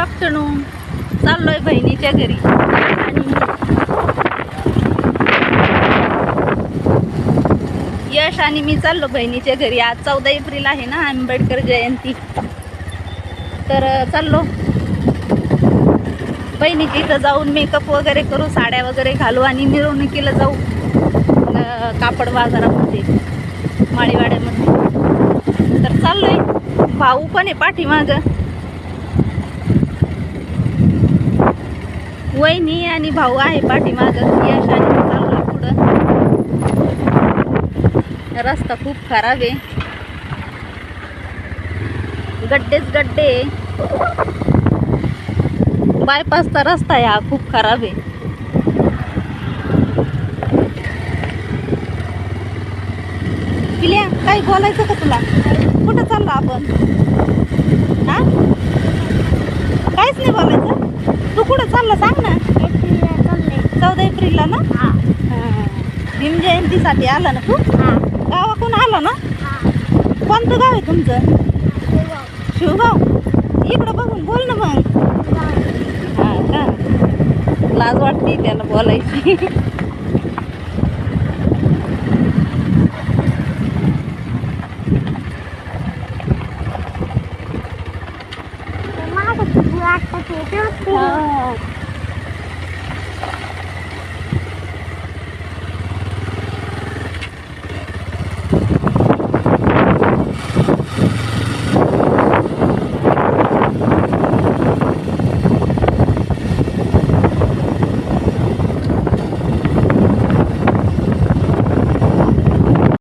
Afternoon. चाललोय बहिणीच्या घरी आणि यश आणि मी चाललो बहिणीच्या घरी. आज 14 एप्रिल आहे ना, आंबेडकर जयंती. तर चाललो बहिणीच्या इथं जाऊन मेकअप वगैरे करू, साड्या वगैरे घालू आणि मिरवणुकीला जाऊ कापड बाजारामध्ये, माळीवाड्यामध्ये. तर चाललोय. भाऊ पण आहे पाठीमागं, वहिनी आणि भाऊ आहे पाठीमागं. यश आणि मी चाललोय पुढं. रस्ता खूप खराब आहे, गड्डेच गड्डे. बायपासचा रस्ता आहे हा, खूप खराब आहे. पिल्या, काही बोलायचं का तुला? कुठं चाललो आपण? हा, काहीच नाही बोलायचं. तू कुठं चालला सांग ना. 14 एप्रिलला ना? भीम जयंतीसाठी आला ना तू? गावाकडून आला ना? कोणतं गाव आहे तुमचं? शिवगाव. इकडं बघून बोल ना मग. हा का, लाज वाटते त्याला बोलायची.